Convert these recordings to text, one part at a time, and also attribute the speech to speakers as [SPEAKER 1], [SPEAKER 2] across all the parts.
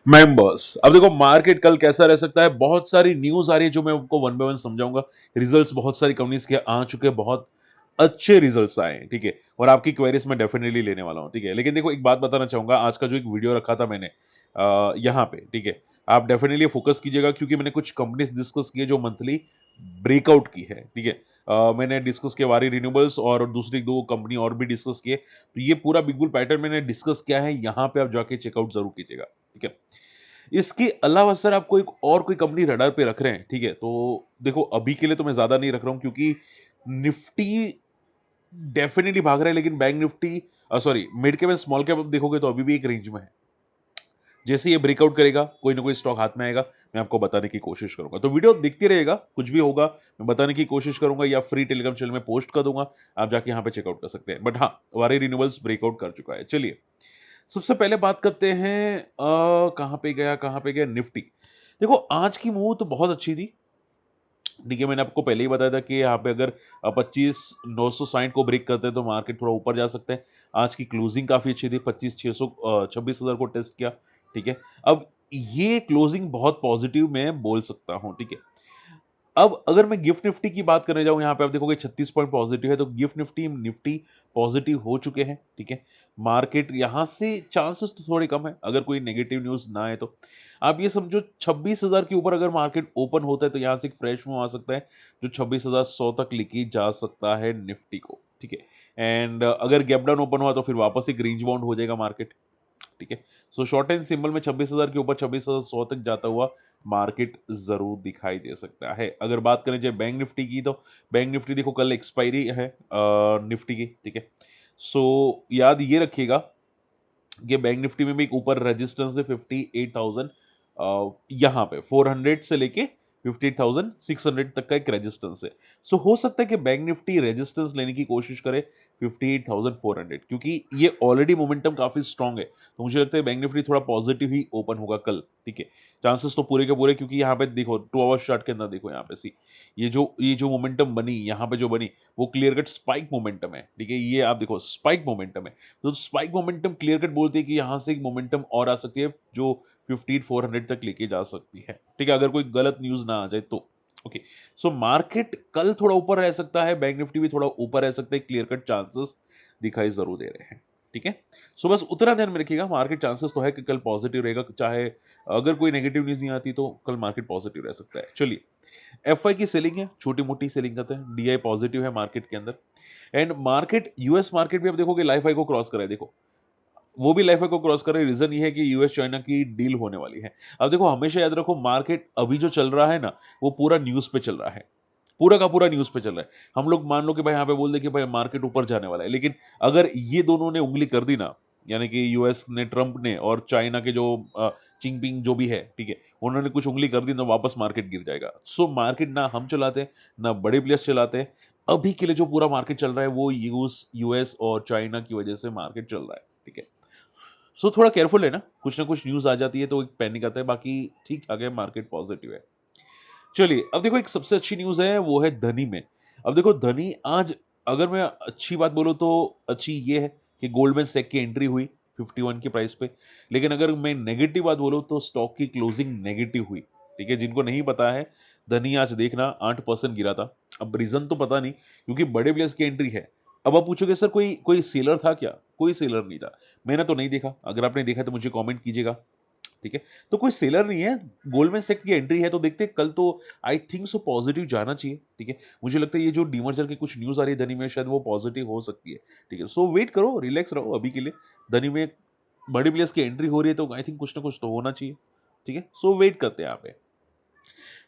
[SPEAKER 1] Members, अब देखो market कल कैसा रह सकता है। बहुत सारी न्यूज आ रही है जो मैं आपको वन बाय वन समझाऊंगा। रिजल्ट्स बहुत सारी कंपनीज के आ चुके हैं, बहुत अच्छे रिजल्ट्स आए हैं, ठीक है। और आपकी क्वेरीज मैं डेफिनेटली लेने वाला हूं, ठीक है। लेकिन देखो एक बात बताना चाहूंगा, आज का जो एक वीडियो रखा था मैंने यहाँ पे, ठीक है। आप डेफिनेटली फोकस कीजिएगा क्योंकि मैंने कुछ कंपनीज डिस्कस की है जो मंथली ब्रेकआउट की है, ठीक है। मैंने डिस्कस किया वारी रिन्यूएबल्स और दूसरी दो कंपनी और भी डिस्कस किए, तो ये पूरा बिग बुल पैटर्न मैंने डिस्कस किया है, यहाँ पे आप जाके चेकआउट जरूर कीजिएगा, ठीक है। इसके अलावा सर आपको एक और कोई कंपनी रडार पे रख रहे हैं, ठीक है, तो देखो अभी के लिए तो मैं ज्यादा नहीं रख रहा हूं क्योंकि निफ्टी डेफिनेटली भाग रहा है, लेकिन bank Nifty sorry mid cap and small cap आप देखोगे तो अभी भी एक रेंज में है। जैसे ये ब्रेकआउट करेगा कोई ना कोई स्टॉक हाथ में आएगा, मैं आपको बताने की कोशिश करूंगा, तो वीडियो देखते रहिएगा, कुछ भी होगा मैं बताने की कोशिश करूंगा या फ्री टेलीग्राम चैनल में पोस्ट कर दूंगा, आप जाके यहाँ पे चेकआउट कर सकते हैं। बट हाँ, वारी रिन्यूएबल्स ब्रेकआउट कर चुका है। चलिए सबसे पहले बात करते हैं कहाँ पे गया निफ्टी। देखो आज की मूव तो बहुत अच्छी थी, ठीक है। मैंने आपको पहले ही बताया था कि यहाँ पे अगर 25,960 को ब्रेक करते हैं तो मार्केट थोड़ा ऊपर जा सकता है। आज की क्लोजिंग काफी अच्छी थी, 25,600 26,000 को टेस्ट किया, ठीक है। अब ये क्लोजिंग बहुत पॉजिटिव मैं बोल सकता हूँ, ठीक है। अब अगर मैं गिफ्ट निफ्टी की बात करने जाऊं, यहां पे आप देखोगे 36 पॉइंट पॉजिटिव है, तो गिफ्ट निफ्टी निफ्टी पॉजिटिव हो चुके हैं, ठीक है। मार्केट यहां से चांसेस तो थोड़े कम है अगर कोई नेगेटिव न्यूज ना है तो। आप ये समझो 26,000 के ऊपर अगर मार्केट ओपन होता है तो यहां से एक फ्रेश मूव आ सकता है जो 26,100 तक लेके जा सकता है निफ्टी को, ठीक है। एंड अगर गैप डाउन ओपन हुआ तो फिर वापस एक रेंज बाउंड हो जाएगा मार्केट, ठीक है। सो शॉर्ट एंड सिंबल में 26,000 के ऊपर 26,100 तक जाता हुआ मार्केट जरूर दिखाई दे सकता है। अगर बात करें जाए बैंक निफ्टी की, तो बैंक निफ्टी देखो कल एक्सपायरी है निफ्टी की, ठीक है। सो याद ये रखिएगा कि बैंक निफ्टी में भी एक ऊपर रेजिस्टेंस है 58,000, यहाँ पे 400 से लेके 58,600 तक का एक रेजिस्टेंस है। सो हो सकता है कि बैंक निफ्टी रेजिस्टेंस लेने की कोशिश करे 58,400, क्योंकि ये ऑलरेडी मोमेंटम काफी स्ट्रांग है, तो मुझे लगता है बैंक निफ्टी थोड़ा पॉजिटिव ही ओपन होगा कल, ठीक है। चांसेस तो पूरे के पूरे, क्योंकि यहाँ पे देखो 2 आवर्स चार्ट के अंदर देखो, यहाँ पे सी ये जो मोमेंटम बनी यहाँ पे जो बनी वो क्लियर कट स्पाइक मोमेंटम है, ठीक है। ये आप देखो स्पाइक मोमेंटम है, तो स्पाइक मोमेंटम क्लियर कट बोलती है कि यहां से एक मोमेंटम और आ सकती है जो 58,400 तक लेके जा सकती है, ठीक है, अगर कोई गलत न्यूज ना आ जाए तो। ओके, सो मार्केट कल थोड़ा ऊपर रह सकता है, बैंक निफ्टी भी थोड़ा ऊपर रह सकता है, क्लियर कट चांसेस दिखाई जरूर दे रहे हैं, ठीक है। सो बस उतना ध्यान में रखिएगा, मार्केट चांसेस तो है कि कल पॉजिटिव रहेगा, चाहे अगर कोई नेगेटिव न्यूज नहीं आती तो कल मार्केट पॉजिटिव रह सकता है। चलिए एफ आई की सेलिंग है, छोटी मोटी सेलिंग करते हैं, डी आई पॉजिटिव है मार्केट के अंदर। एंड मार्केट यूएस मार्केट भी आप देखोगे लाइफ हाई को क्रॉस करा है, देखो वो भी लाइफ हाई को क्रॉस कर रहे हैं। रीजन ये है कि यूएस चाइना की डील होने वाली है। अब देखो हमेशा याद रखो, मार्केट अभी जो चल रहा है ना वो पूरा न्यूज पे चल रहा है, पूरा का पूरा न्यूज पे चल रहा है। हम लोग मान लो कि भाई यहाँ पे बोल दे कि भाई मार्केट ऊपर जाने वाला है, लेकिन अगर ये दोनों ने उंगली कर दी ना, यानी कि यूएस ने ट्रंप ने और चाइना के जो चिंगपिंग जो भी है, ठीक है, उन्होंने कुछ उंगली कर दी तो वापस मार्केट गिर जाएगा। सो मार्केट ना हम चलाते हैं ना बड़े प्लेयर्स चलाते हैं, अभी के लिए जो पूरा मार्केट चल रहा है वो यूएस और चाइना की वजह से मार्केट चल रहा है, ठीक है। सो थोड़ा केयरफुल है ना, कुछ ना कुछ न्यूज आ जाती है तो एक पैनिक आता है, बाकी ठीक ठाक है, मार्केट पॉजिटिव है। चलिए अब देखो एक सबसे अच्छी न्यूज है वो है धनी में। अब देखो धनी आज, अगर मैं अच्छी बात बोलूं तो अच्छी ये है कि गोल्डमैन सैक की एंट्री हुई 51 की प्राइस पे। लेकिन अगर मैं नेगेटिव बात बोलूं तो स्टॉक की क्लोजिंग नेगेटिव हुई, ठीक है। जिनको नहीं पता है, धनी आज देखना 8% गिरा था। अब रीजन तो पता नहीं क्योंकि बड़े प्लेयर्स की एंट्री है। अब आप पूछोगे सर कोई कोई सेलर था क्या? कोई सेलर नहीं था, मैंने तो नहीं देखा, अगर आपने देखा तो मुझे कमेंट कीजिएगा, ठीक है। तो कोई सेलर नहीं है, गोल्डमैन सैक की एंट्री है, तो देखते हैं कल तो आई थिंक सो पॉजिटिव जाना चाहिए, ठीक है। मुझे लगता है ये जो डीमर्जर की कुछ न्यूज आ रही है धनी में शायद वो पॉजिटिव हो सकती है, ठीक है। सो वेट करो, रिलैक्स रहो अभी के लिए। धनी में बड़ी प्लेयर्स की एंट्री हो रही है तो आई थिंक कुछ ना कुछ तो होना चाहिए, ठीक है। सो वेट करते हैं यहाँ पे।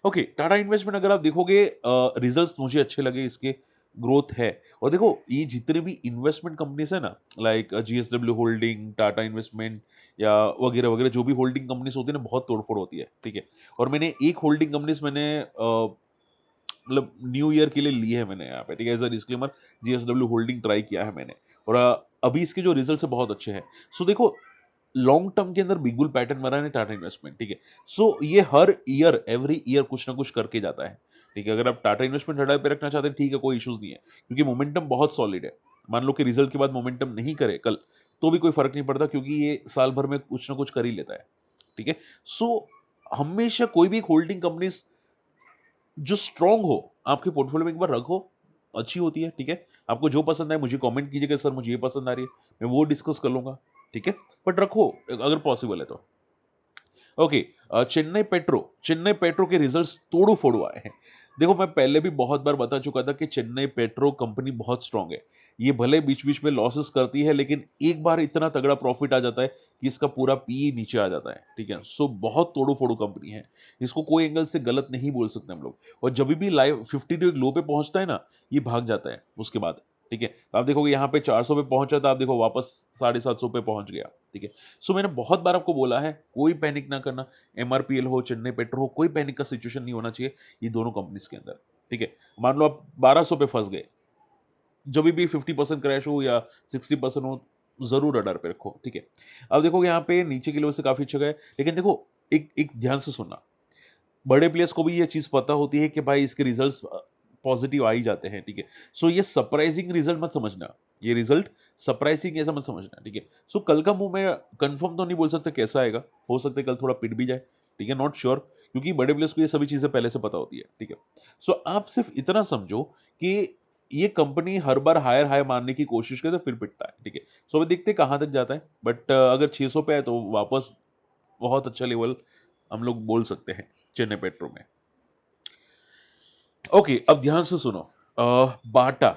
[SPEAKER 1] ओके, टाटा इन्वेस्टमेंट अगर आप देखोगे रिजल्ट्स मुझे अच्छे लगे, इसके ग्रोथ है। और देखो ये जितने भी इन्वेस्टमेंट कंपनीज है ना, like GSW holding, Tata investment या वगैरह वगैरह, जो भी होल्डिंग कंपनीज होती है ना बहुत तोड़फोड़ होती है, ठीक है। और मैंने एक होल्डिंग कंपनीज मैंने मतलब न्यू ईयर के लिए ली है मैंने यहाँ पे, ठीक है, as a disclaimer, GSW holding try किया है मैंने। और अभी इसके जो रिजल्ट है बहुत अच्छे हैं। सो देखो लॉन्ग टर्म के अंदर बिग बुल पैटर्न बना है टाटा इन्वेस्टमेंट, ठीक है। सो ये हर ईयर एवरी ईयर कुछ ना कुछ करके जाता है, ठीक है। अगर आप टाटा इन्वेस्टमेंट हटाए पे रखना चाहते हैं, ठीक है, कोई इश्यूज नहीं है, क्योंकि मोमेंटम बहुत सॉलिड है। मान लो कि रिजल्ट के बाद मोमेंटम नहीं करे कल तो भी कोई फर्क नहीं पड़ता, क्योंकि ये साल भर में कुछ ना कुछ कर ही लेता है, ठीक है। सो हमेशा कोई भी होल्डिंग कंपनीज जो स्ट्रांग हो आपके पोर्टफोलियो में एक बार रखो, अच्छी होती है, ठीक है। आपको जो पसंद है मुझे कमेंट कीजिएगा, सर मुझे ये पसंद आ रही है, मैं वो डिस्कस कर लूंगा, ठीक है। बट रखो अगर पॉसिबल है तो। ओके, चेन्नई पेट्रो के रिजल्ट्स तोड़ू फोड़ू आए हैं। देखो मैं पहले भी बहुत बार बता चुका था कि चेन्नई पेट्रो कंपनी बहुत स्ट्रांग है। ये भले बीच बीच में लॉसेस करती है, लेकिन एक बार इतना तगड़ा प्रॉफिट आ जाता है कि इसका पूरा पी नीचे आ जाता है, ठीक है। सो बहुत तोड़ू फोड़ू कंपनी है, इसको कोई एंगल से गलत नहीं बोल सकते हम लोग। और जब भी लाइव 52 एक लो पे पहुंचता है ना, ये भाग जाता है उसके बाद, ठीक है। तो आप देखोगे यहाँ पे 400 पे पहुंचा था, आप देखो वापस 750 पे पहुंच गया, ठीक है। सो मैंने बहुत बार आपको बोला है कोई पैनिक ना करना। एमआरपीएल हो, चेन्नई पेट्रो हो, कोई पैनिक का सिचुएशन नहीं होना चाहिए ये दोनों कंपनीज के अंदर, ठीक है। मान लो आप 1200 पे फंस गए, जब भी 50% क्रैश हो या 60% हो, जरूर रडार पे रखो, ठीक है। अब देखोगे यहाँ पे नीचे की लेवल से काफी अच्छा गया, लेकिन देखो एक एक ध्यान से सुनना, बड़े प्लेयर्स को भी ये चीज पता होती है कि भाई इसके रिजल्ट्स पॉजिटिव आ ही जाते हैं, ठीक है। सो ये सरप्राइजिंग रिजल्ट मत समझना, ये रिजल्ट सरप्राइजिंग ऐसा मत समझना, ठीक है। सो कल का मूव में कंफर्म तो नहीं बोल सकते कैसा आएगा, हो सकता है कल थोड़ा पिट भी जाए, ठीक है, नॉट श्योर, क्योंकि बड़े प्लेयर्स को ये सभी चीजें पहले से पता होती है, ठीक है। सो आप सिर्फ इतना समझो कि ये कंपनी हर बार हायर हाई मारने की कोशिश करे तो फिर पिटता है, ठीक है। सो अभी देखते हैं कहाँ तक जाता है, बट अगर 600 पे है तो वापस बहुत अच्छा लेवल हम लोग बोल सकते हैं चेन्नई पेट्रो में। ओके, अब ध्यान से सुनो, बाटा,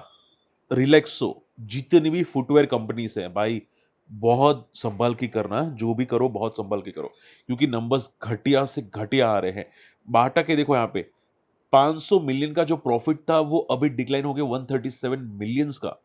[SPEAKER 1] रिलैक्सो, जितनी भी फुटवेयर कंपनीज हैं भाई, बहुत संभाल के करना, जो भी करो बहुत संभाल के करो, क्योंकि नंबर्स घटिया से घटिया आ रहे हैं। बाटा के देखो यहाँ पे 500 मिलियन का जो प्रॉफिट था वो अभी डिक्लाइन हो गया 137 मिलियंस का।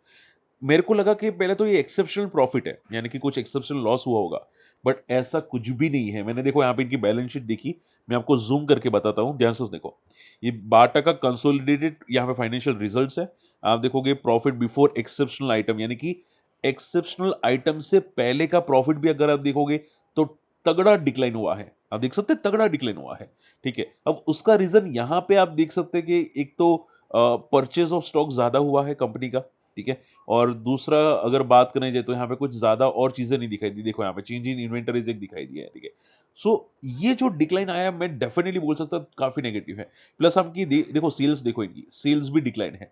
[SPEAKER 1] मेरे को लगा कि पहले तो ये एक्सेप्शनल प्रॉफिट है, यानी कि कुछ एक्सेप्शनल लॉस हुआ होगा, बट ऐसा कुछ भी नहीं है। मैंने देखो यहाँ पे इनकी बैलेंस शीट देखी, मैं आपको जूम करके बताता हूँ, ध्यान से देखो। ये बाटा का कंसोलिडेटेड यहाँ पे फाइनेंशियल रिजल्ट्स है। आप देखोगे प्रॉफिट बिफोर एक्सेप्शनल आइटम, यानी कि एक्सेप्शनल आइटम से पहले का प्रॉफिट भी अगर आप देखोगे तो तगड़ा डिक्लाइन हुआ है, आप देख सकते हैं तगड़ा डिक्लाइन हुआ है, ठीक है। अब उसका रीजन यहाँ पे आप देख सकते हैं कि एक तो परचेज ऑफ स्टॉक ज्यादा हुआ है कंपनी का, ठीक है। और दूसरा अगर बात करें जाए तो यहाँ पे कुछ ज्यादा और चीजें नहीं दिखाई दी, देखो यहाँ पे चेंज इन इन्वेंटरीज एक दिखाई दिया है, ठीक है। सो ये जो डिक्लाइन आया मैं डेफिनेटली बोल सकता हूँ काफी नेगेटिव है। प्लस आपकी देखो सेल्स, देखो इनकी सेल्स भी डिक्लाइन है।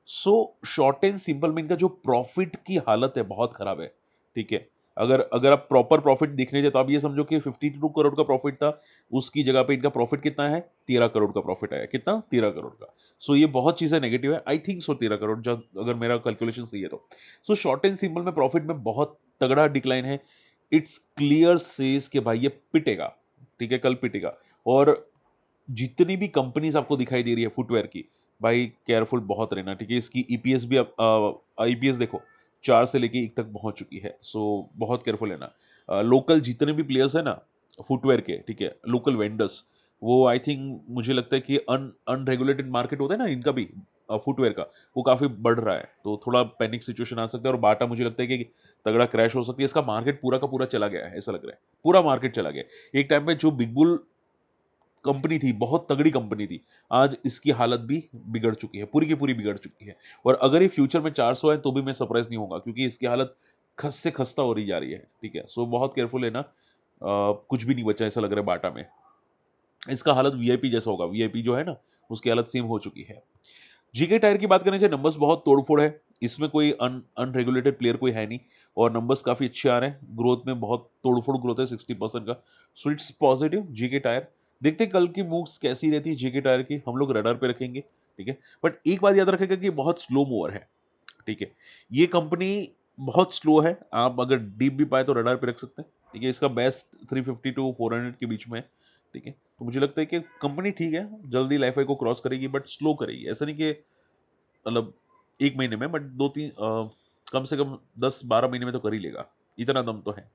[SPEAKER 1] सो शॉर्ट एंड सिंपल में इनका जो प्रॉफिट की हालत है बहुत खराब है, ठीक है। अगर अगर आप प्रॉपर प्रॉफिट देखने जाए तो आप ये समझो कि 52 करोड़ का प्रॉफिट था, उसकी जगह पे इनका प्रॉफिट कितना है, 13 करोड़ का प्रॉफिट आया, कितना, 13 करोड़ का। सो ये बहुत चीजें नेगेटिव है, आई थिंक सो 13 करोड़, जब अगर मेरा कैलकुलेशन सही है तो। सो शॉर्ट एंड सिंपल में प्रॉफिट में बहुत तगड़ा डिक्लाइन है। इट्स क्लियर सेज कि भाई ये पिटेगा, ठीक है, कल पिटेगा। और जितनी भी कंपनीज आपको दिखाई दे रही है फुटवेयर की, भाई केयरफुल बहुत रहना, ठीक है। इसकी ईपीएस भी अब ईपीएस देखो 4 से लेके 1 तक पहुंच चुकी है, सो बहुत केयरफुल रहना। लोकल जितने भी प्लेयर्स है ना फुटवेयर के, ठीक है, लोकल वेंडर्स, वो आई थिंक मुझे लगता है कि अनरेगुलेटेड मार्केट होता है ना इनका भी, फुटवेयर का, वो काफी बढ़ रहा है, तो थोड़ा पैनिक सिचुएशन आ सकता है। और बाटा मुझे लगता है कि तगड़ा क्रैश हो सकती है, इसका मार्केट पूरा का पूरा चला गया है, ऐसा लग रहा है पूरा मार्केट चला गया है। एक टाइम पे जो बिग बुल कंपनी थी, बहुत तगड़ी कंपनी थी, आज इसकी हालत भी बिगड़ चुकी है, पूरी की पूरी बिगड़ चुकी है। और अगर ये फ्यूचर में 400 है तो भी मैं सरप्राइज नहीं होगा, क्योंकि इसकी हालत खस से खस्ता हो रही जा रही है, ठीक है। सो बहुत केयरफुल है ना, कुछ भी नहीं बचा ऐसा लग रहा है बाटा में। इसका हालत वीआईपी जैसा होगा, वीआईपी जो है ना उसकी हालत सेम हो चुकी है। जीके टायर की बात करें जाए, नंबर्स बहुत तोड़फोड़ है, इसमें कोई अनरेगुलेटेड प्लेयर कोई है नहीं, और नंबर्स काफी अच्छे आ रहे हैं, ग्रोथ में बहुत तोड़फोड़ ग्रोथ है 60% का। So it's positive GK tyre. देखते हैं कल की मूव्स कैसी रहती है जीके टायर की, हम लोग रडार पे रखेंगे, ठीक है। बट एक बात याद रखेगा कि बहुत स्लो मूवर है, ठीक है। ये कंपनी बहुत स्लो है, आप अगर डीप भी पाए तो रडार पे रख सकते हैं, ठीक है। इसका बेस्ट 350 टू 400 के बीच में है, ठीक है। तो मुझे लगता है कि कंपनी ठीक है, जल्दी लाइफ को क्रॉस करेगी, बट स्लो करेगी, ऐसा नहीं कि मतलब 1 महीने में, बट दो तीन कम से कम 10-12 महीने में तो कर ही लेगा, इतना दम तो है।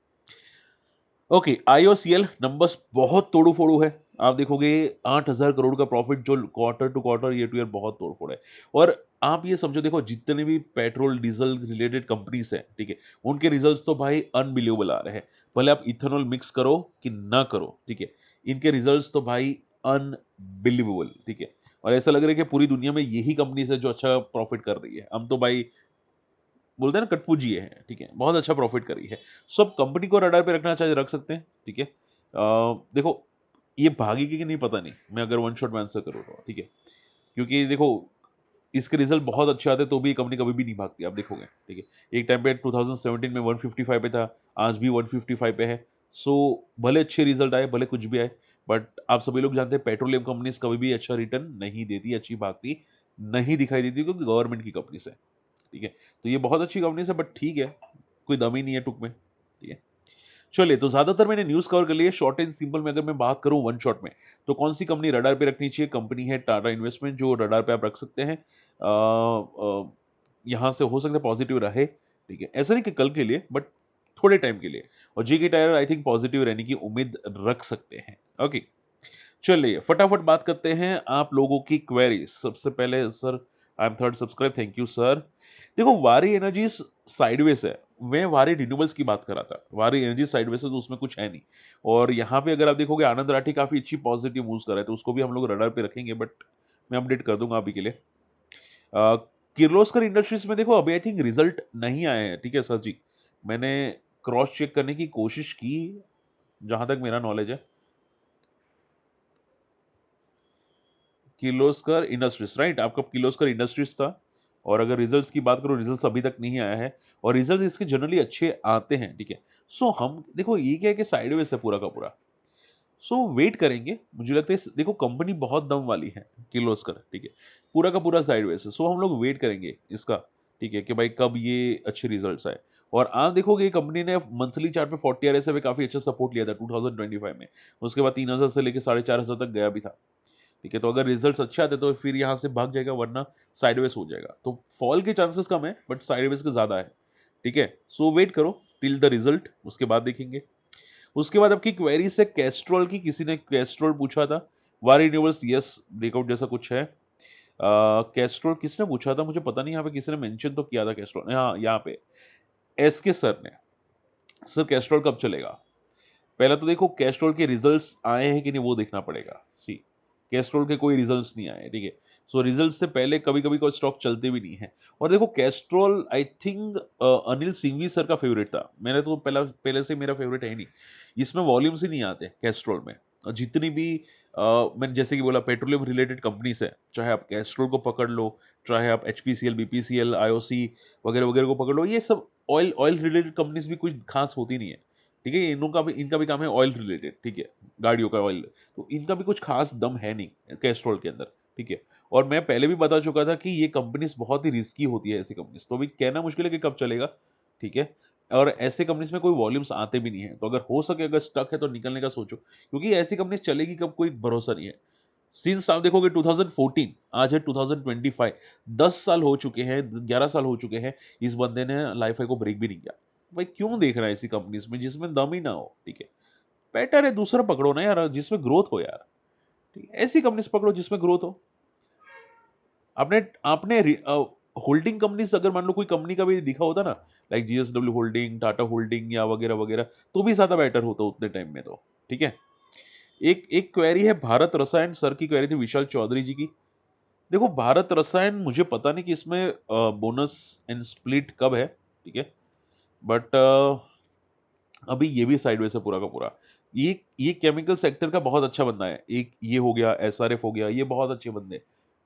[SPEAKER 1] ओके, आईओसीएल नंबर्स बहुत तोड़ू फोड़ू है। आप देखोगे 8,000 करोड़ का प्रॉफिट, जो quarter to quarter, year to year बहुत तोड़ फोड़ है। और आप ये समझो, देखो जितने भी पेट्रोल डीजल रिलेटेड कंपनीज हैं, ठीक है, उनके रिजल्ट्स तो भाई अनबिलीवेबल आ रहे हैं। भले आप इथेनॉल मिक्स करो कि ना करो, ठीक है, इनके रिजल्ट्स तो भाई अनबिलीवेबल, ठीक है। और ऐसा लग रहा है कि पूरी दुनिया में यही कंपनीज है जो अच्छा प्रॉफिट कर रही है। हम तो भाई बोलते हैं ना कटपुजी है, ठीक है, बहुत अच्छा प्रॉफिट करी है। सब कंपनी को रडार पे रखना चाहे रख सकते हैं, ठीक है। देखो ये भागेगी कि नहीं पता नहीं, मैं अगर वन शॉट में आंसर करूँ तो, ठीक है, क्योंकि देखो इसके रिजल्ट बहुत अच्छे आते तो भी ये कंपनी कभी भी नहीं भागती, आप देखोगे, ठीक है। एक टाइम पे 2017 में 155 पे था, आज भी 155 पे है। सो भले अच्छे रिजल्ट आए, भले कुछ भी आए, बट आप सभी लोग जानते हैं पेट्रोलियम कंपनीज कभी भी अच्छा रिटर्न नहीं देती, अच्छी भागती नहीं दिखाई देती, क्योंकि गवर्नमेंट की कंपनी है, ठीक है। तो ये बहुत अच्छी कंपनी है, बट ठीक है, कोई दम ही नहीं है टुक में, ठीक है। चलिए, तो ज्यादातर मैंने न्यूज कवर कर लिया। शॉर्ट एंड सिंपल में अगर मैं बात करूं वन शॉट में, तो कौन सी कंपनी रडार पे रखनी चाहिए? कंपनी है टाटा इन्वेस्टमेंट, जो रडार पे आप रख सकते हैं। यहां से हो सकता है पॉजिटिव रहे, ठीक है, ऐसा नहीं कि कल के लिए, बट थोड़े टाइम के लिए। और GK tyre I think positive रहने की उम्मीद रख सकते हैं। ओके, चलिए फटाफट बात करते हैं आप लोगों की क्वेरी। सबसे पहले sir, I am third subscribe, thank you sir. देखो वारी एनर्जीज साइडवेज है, मैं वारी रिन्यूएबल्स की बात कर रहा था। वारी एनर्जी साइडवेज है तो उसमें कुछ है नहीं। और यहाँ पे अगर आप देखोगे आनंद राठी काफी अच्छी पॉजिटिव मूव्स कर रहे हैं, तो उसको भी हम लोग रडार पे रखेंगे, बट मैं अपडेट कर दूंगा अभी के लिए। किर्लोस्कर इंडस्ट्रीज में देखो अभी आई थिंक रिजल्ट नहीं आए हैं, ठीक है सर जी। मैंने क्रॉस चेक करने की कोशिश की, जहां तक मेरा नॉलेज है। किर्लोस्कर इंडस्ट्रीज, राइट, आपका किर्लोस्कर इंडस्ट्रीज था। और अगर रिजल्ट्स की बात करो, रिजल्ट्स अभी तक नहीं आया है, और रिजल्ट्स इसके जनरली अच्छे आते हैं, ठीक है। सो हम देखो ये क्या है कि साइडवेज है पूरा का पूरा। सो वेट करेंगे, मुझे लगता है देखो कंपनी बहुत दम वाली है किर्लोस्कर, ठीक है, पूरा का पूरा साइडवेज है। सो हम लोग वेट करेंगे इसका, ठीक है, कि भाई कब ये अच्छे रिजल्ट्स आए। और आप देखोगे कंपनी ने मंथली चार्ट पे 40 RSI पे काफी अच्छा सपोर्ट लिया था 2025 में। उसके बाद 3000 से लेकर 4500 तक गया भी था, ठीक है। तो अगर रिजल्ट्स अच्छे आते तो फिर यहाँ से भाग जाएगा, वरना साइडवेज हो जाएगा। तो फॉल के चांसेस कम है, बट साइडवेज के ज्यादा है, ठीक है। सो वेट करो टिल द रिजल्ट, उसके बाद देखेंगे। उसके बाद आपकी क्वेरी से कैस्ट्रॉल की, किसी ने कैस्ट्रॉल पूछा था। वारी रिन्यूएबल्स यस, ब्रेकआउट जैसा कुछ है। कैस्ट्रॉल किसने पूछा था मुझे पता नहीं, यहाँ पे किसी ने मेंशन तो किया था कैस्ट्रॉल, हाँ यहाँ पे एस के सर ने। सर कैस्ट्रॉल कब चलेगा? पहले तो देखो कैस्ट्रॉल के रिजल्ट्स आए हैं कि नहीं वो देखना पड़ेगा। सी, कैस्ट्रॉल के कोई रिजल्ट्स नहीं आए, ठीक है। सो रिजल्ट्स से पहले कभी कभी कोई स्टॉक चलते भी नहीं है। और देखो Castrol I think Anil Singhvi sir का फेवरेट था। मैंने तो पहला पहले से मेरा फेवरेट है ही नहीं। इसमें वॉल्यूम्स ही नहीं आते कैस्ट्रॉल में। और जितनी भी मैंने जैसे कि बोला पेट्रोलियम रिलेटेड कंपनीज है, चाहे आप कैस्ट्रॉल को पकड़ लो, चाहे आप HPCL BPCL IOC वगैरह वगैरह को पकड़ लो, ये सब ऑयल ऑयल रिलेटेड कंपनीज भी कुछ खास होती नहीं है, ठीक है। इनका भी काम है ऑयल रिलेटेड, ठीक है, गाड़ियों का ऑयल। तो इनका भी कुछ खास दम है नहीं कैस्ट्रॉल के अंदर, ठीक है। और मैं पहले भी बता चुका था कि ये कंपनीज बहुत ही रिस्की होती है, ऐसी कंपनीज। तो अभी कहना मुश्किल है कि कब चलेगा, ठीक है। और ऐसे कंपनीज में कोई वॉल्यूम्स आते भी नहीं है, तो अगर हो सके, अगर स्टक है तो निकलने का सोचो, क्योंकि ऐसी कंपनीज चलेगी कब कोई भरोसा नहीं है। सिंस आप देखोगे 2014, आज है 2025, 10 साल हो चुके हैं, 11 साल हो चुके हैं, इस बंदे ने लाइफ को ब्रेक भी नहीं किया। भाई क्यों देख रहा है ऐसी कंपनीज में जिसमें दम ही ना हो, ठीक है। बेटर है दूसरा पकड़ो ना यार, जिसमें ग्रोथ हो यार, ठीक है। ऐसी कंपनीज पकड़ो जिसमें ग्रोथ हो। आपने आपने होल्डिंग कंपनीज, अगर मान लो कोई कंपनी का भी दिखा होता ना, like GSW holding, Tata holding या वगैरह वगैरह, तो भी ज्यादा बेटर होता उतने टाइम में, तो ठीक है। एक एक क्वेरी है भारत रसायन, सर की क्वेरी थी विशाल चौधरी जी की। देखो भारत रसायन मुझे पता नहीं कि इसमें बोनस एंड स्प्लिट कब है, ठीक है, बट अभी ये भी साइडवेज है पूरा का पूरा। ये केमिकल सेक्टर का बहुत अच्छा बंदा है। एक ये हो गया, SRF हो गया, ये बहुत अच्छे बंदे,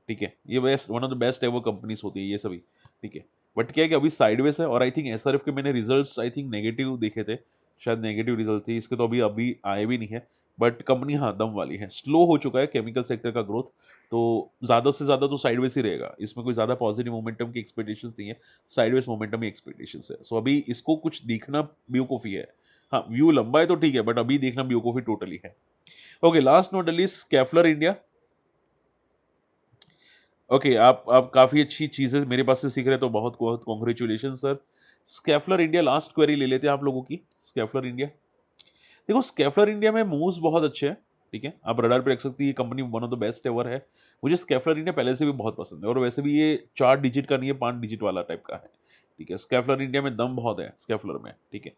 [SPEAKER 1] ठीक है। ये best, one of the best ever companies होती है ये सभी, ठीक है। बट क्या है कि अभी साइडवेज है, और आई थिंक SRF के मैंने रिजल्ट्स आई थिंक नेगेटिव देखे थे, शायद नेगेटिव रिजल्ट थे इसके, तो अभी अभी आए भी नहीं है। बट कंपनी हाँ दम वाली है, स्लो हो चुका है केमिकल सेक्टर का ग्रोथ। तो ज्यादा से ज्यादा तो साइडवेज ही रहेगा, इसमें कोई ज्यादा पॉजिटिव मोमेंटम की एक्सपेक्टेशंस नहीं है। साइडवेज मोमेंटम ही एक्सपेक्टेशंस है। सो अभी इसको कुछ दिखना बेवकूफी है। हाँ व्यू लंबा है तो ठीक है, बट अभी देखना बेवकूफी टोटली है। Okay, last note list Scaler India. Okay, आप काफी अच्छी चीजें मेरे पास से सीख रहे हैं, तो बहुत बहुत congratulation sir. Scaler India last query ले लेते हैं आप लोगों की। स्कैफलर इंडिया, देखो स्कैफलर इंडिया में मूव्स बहुत अच्छे हैं, ठीक है, आप रडार पे रख सकती है। ये company one of the best ever है। मुझे स्कैफलर इंडिया पहले से भी बहुत पसंद है, और वैसे भी ये 4 डिजिट का नहीं है, 5 डिजिट वाला टाइप का है, ठीक है। स्कैफलर इंडिया में दम बहुत है स्कैफलर में, ठीक है।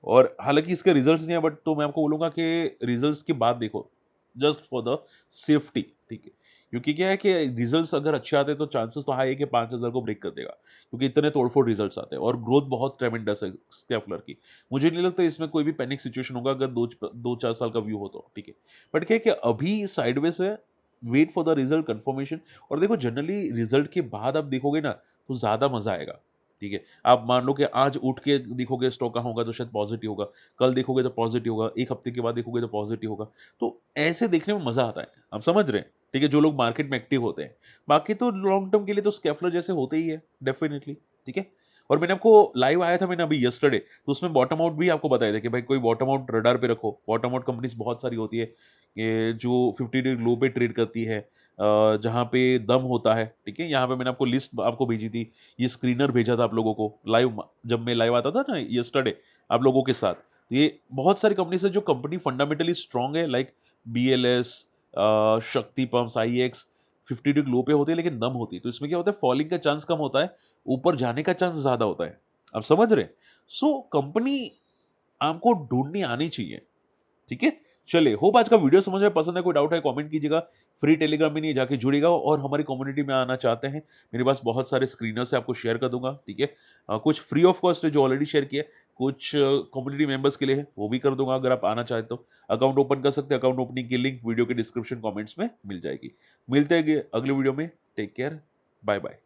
[SPEAKER 1] और हालांकि इसके रिजल्ट्स नहीं है, बट तो मैं आपको बोलूंगा कि रिजल्ट्स की बात देखो, जस्ट फॉर द सेफ्टी, ठीक है। क्योंकि क्या है कि रिजल्ट्स अगर अच्छे आते हैं तो चांसेस तो हाई है कि 5000 को ब्रेक कर देगा, क्योंकि इतने तोड़फोड़ रिजल्ट्स आते हैं और ग्रोथ बहुत ट्रेमेंडस है स्कैफलर की। मुझे नहीं लगता इसमें कोई भी पैनिक सिचुएशन होगा अगर 2-4 साल का व्यू हो तो, ठीक है। बट क्या है कि अभी साइडवेज है, wait for the result confirmation. और देखो जनरली रिजल्ट के बाद आप देखोगे ना तो ज़्यादा मज़ा आएगा, ठीक है। आप मान लो कि आज उठ के देखोगे स्टॉक कहाँ होगा तो शायद पॉजिटिव होगा, कल देखोगे तो पॉजिटिव होगा, 1 हफ्ते के बाद देखोगे तो पॉजिटिव होगा। तो ऐसे देखने में मज़ा आता है, आप समझ रहे हैं? ठीक है, जो लोग मार्केट में एक्टिव होते हैं। बाकी तो लॉन्ग टर्म के लिए तो स्कैफलर जैसे होते ही है, डेफिनिटली, ठीक है? और मैंने आपको लाइव आया था मैंने अभी यस्टरडे, तो उसमें बॉटम आउट भी आपको बताया था कि भाई कोई बॉटम आउट रडार पे रखो। बॉटम आउट कंपनीज़ बहुत सारी होती है, ये जो 50 डे लो पे ट्रेड करती है, जहाँ पे दम होता है, ठीक है? यहाँ पे मैंने आपको लिस्ट आपको भेजी थी, ये स्क्रीनर भेजा था आप लोगों को लाइव, जब मैं लाइव आता था ना यस्टरडे आप लोगों के साथ। ये बहुत सारी कंपनीज़ है जो कंपनी फंडामेंटली स्ट्रांग है, लाइक बीएलएस, शक्ति पंप्स, आईएक्स 50 डे लो पे होती है लेकिन दम होती है। तो इसमें क्या होता है, फॉलिंग का चांस कम होता है, ऊपर जाने का चांस ज़्यादा होता है। आप समझ रहे हैं? सो कंपनी आपको ढूँढनी आनी चाहिए। ठीक है? चलिए, होप आज का वीडियो समझ में पसंद है, कोई डाउट है कमेंट कीजिएगा। फ्री टेलीग्राम में नहीं जाके जुड़िएगा और हमारी कम्युनिटी में आना चाहते हैं, मेरे पास बहुत सारे स्क्रीनर्स हैं आपको शेयर कर दूँगा, ठीक है? कुछ फ्री ऑफ कॉस्ट है जो ऑलरेडी शेयर किए, कुछ कम्युनिटी मेंबर्स के लिए है, वो भी कर दूँगा अगर आप आना चाहें तो। अकाउंट ओपन कर सकते हैं, अकाउंट ओपनिंग की लिंक वीडियो के डिस्क्रिप्शन कमेंट्स में मिल जाएगी। मिलते हैं अगले वीडियो में, टेक केयर, बाय-बाय।